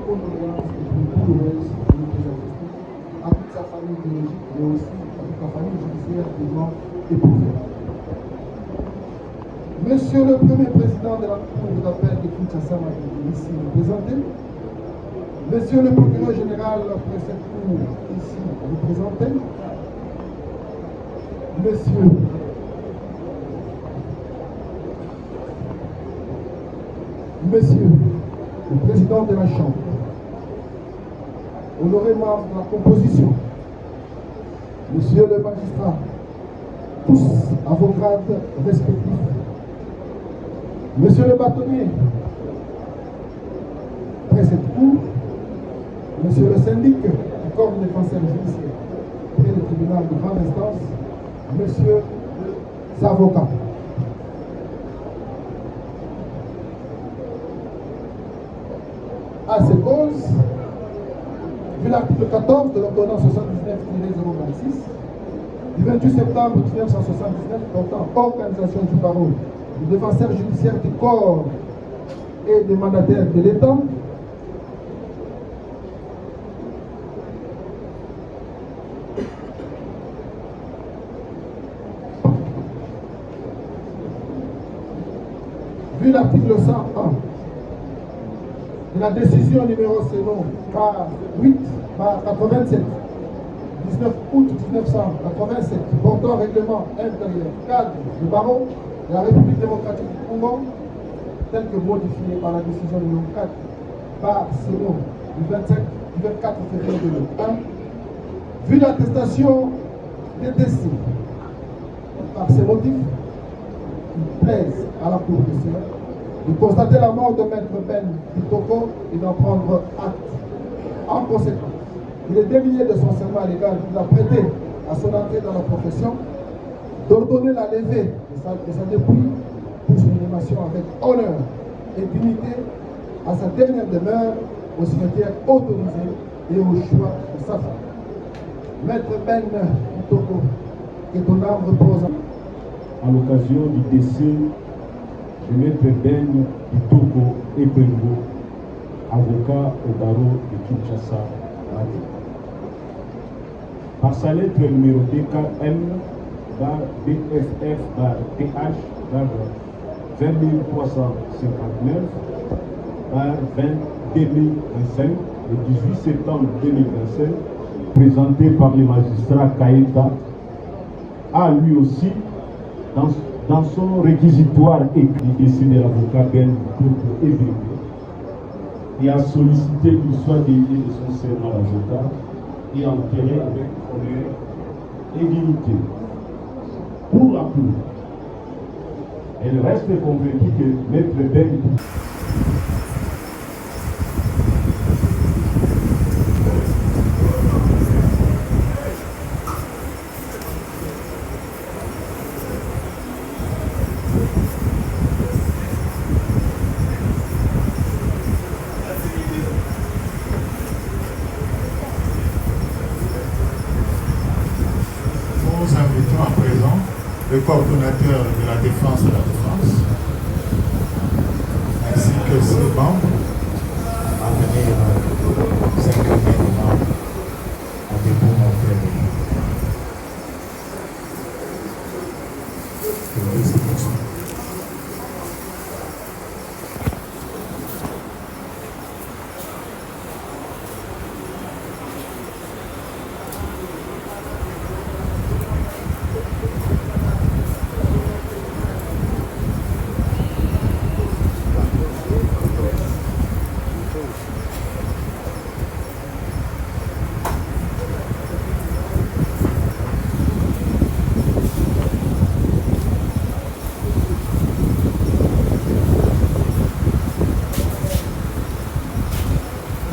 condoléances les plus douloureuses de notre Majesté, à toute sa famille biologique, mais aussi à toute la famille judiciaire vivant éprouvée. Monsieur le Premier Président de la Cour d'appel de Kinshasa m'a ici représenté. Monsieur le Procureur Général après cette Cour ici représenté. Monsieur le Président de la Chambre, honoré membre de la composition, Monsieur le magistrat, tous à vos grades respectifs, Monsieur le bâtonnier, après cette cour, Monsieur le syndic du corps de défenseur judiciaire, près du tribunal de grande instance, Monsieur les avocats. À ces causes, vu l'article 14 de l'ordonnance 79-026 du 28 septembre 1979 portant organisation du barreau, du défenseur judiciaire du corps et des mandataires de l'État, vu l'article 101 de la décision numéro C-8 87 19 août 1987 portant règlement intérieur cadre du barreau de la République démocratique du Congo tel que modifié par la décision numéro 4 par C-8 du 24 février 2001, vu l'attestation des décès par ces motifs, il plaise à la Cour des Seigneurs de constater la mort de Maître Ben Kitoko et d'en prendre acte. En conséquence, il est délié de son serment légal qu'il a prêté à son entrée dans la profession, d'ordonner la levée de sa dépouille pour son inhumation avec honneur et dignité à sa dernière demeure au cimetière autorisé et au choix de sa femme. Maître Ben Kitoko, que ton âme repose à l'occasion du décès de Maître Ben Kitoko Ebengo, avocat au barreau de Kinshasa. Par sa lettre numéro DKM/BFF/TH 20359 2025 le 18 septembre 2025, présenté par le magistrat Kaïta, a lui aussi dans son réquisitoire écrit ici de l'avocat Ben Kitoko Ebengo et a sollicité qu'il soit délié de son serment d'avocat et enterré avec honneur et dignité. Pour la Cour, elle reste convaincue que Maître Ben invitons à présent le coordonnateur de la défense de la défense, ainsi que ses membres, à venir s'incliner devant un dépôt mortel.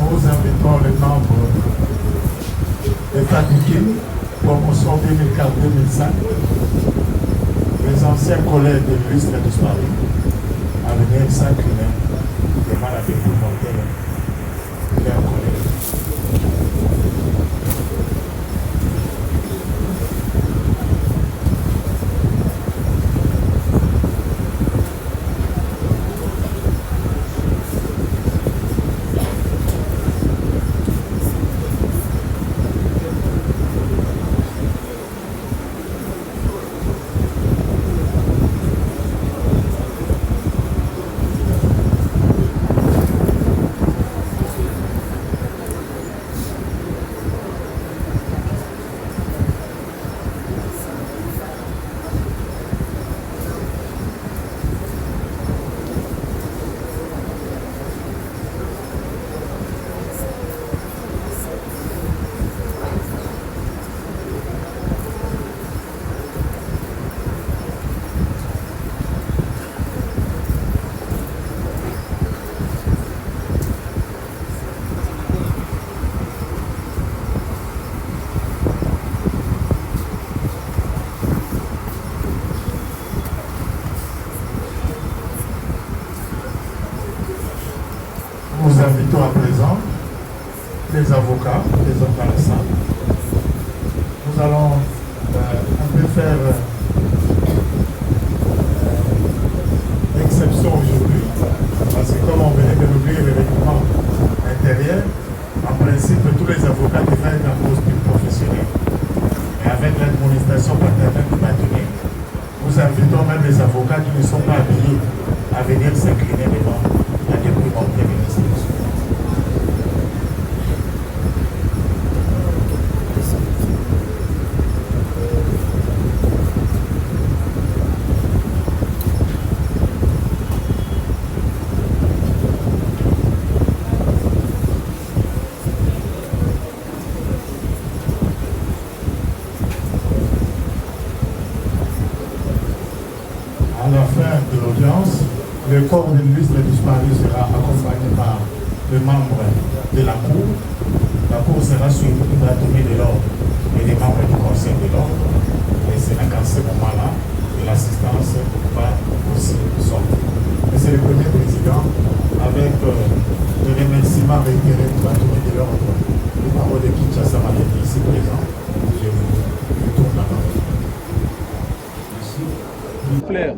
Nous invitons les membres de FADIKIN, promotion 2004-2005, les anciens collègues de l'illustre disparu, à venir s'incliner devant la dépouille mortelle de leurs collègues. les avocats, les hommes dans la salle. Nous allons un peu faire exception aujourd'hui, parce que comme on venait de l'oublier le règlement intérieur, en principe tous les avocats devaient être en costume professionnel. Mais avec l'administration paternelle du bâtonnier, nous invitons même les avocats qui ne sont pas habillés à venir s'incliner devant la dépouillement de l'institution. À la fin de l'audience, le corps de l'illustre disparu sera accompagné par le membre de la Cour. La Cour sera suivie du bâtonnier de l'ordre et des membres du Conseil de l'ordre. Et c'est là qu'à ce moment-là, l'assistance va aussi sortir. Et c'est le premier président, avec le remerciement réitéré du bâtonnier de l'ordre, le parole de Kinshasa Matadi ici présent. Je vous tourne la parole. Claire.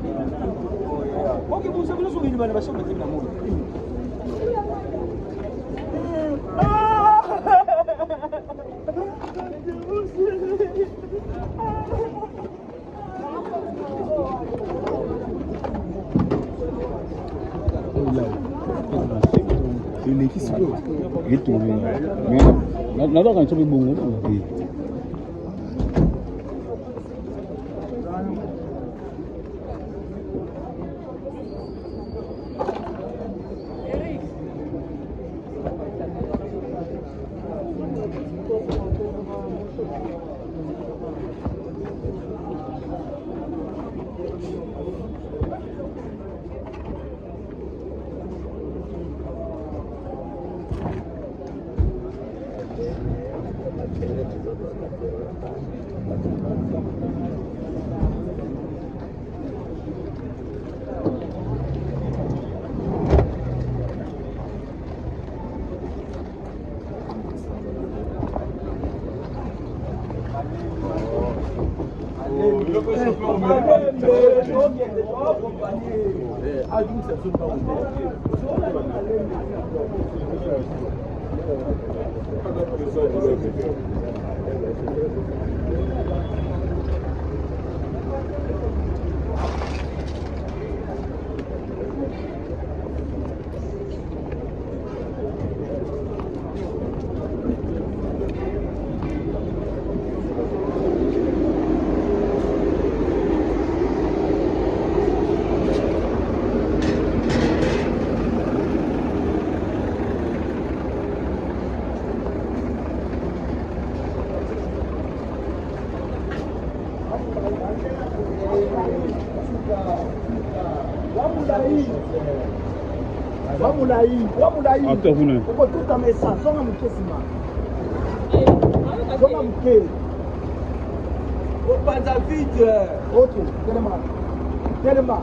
Vite. Ok, tellement.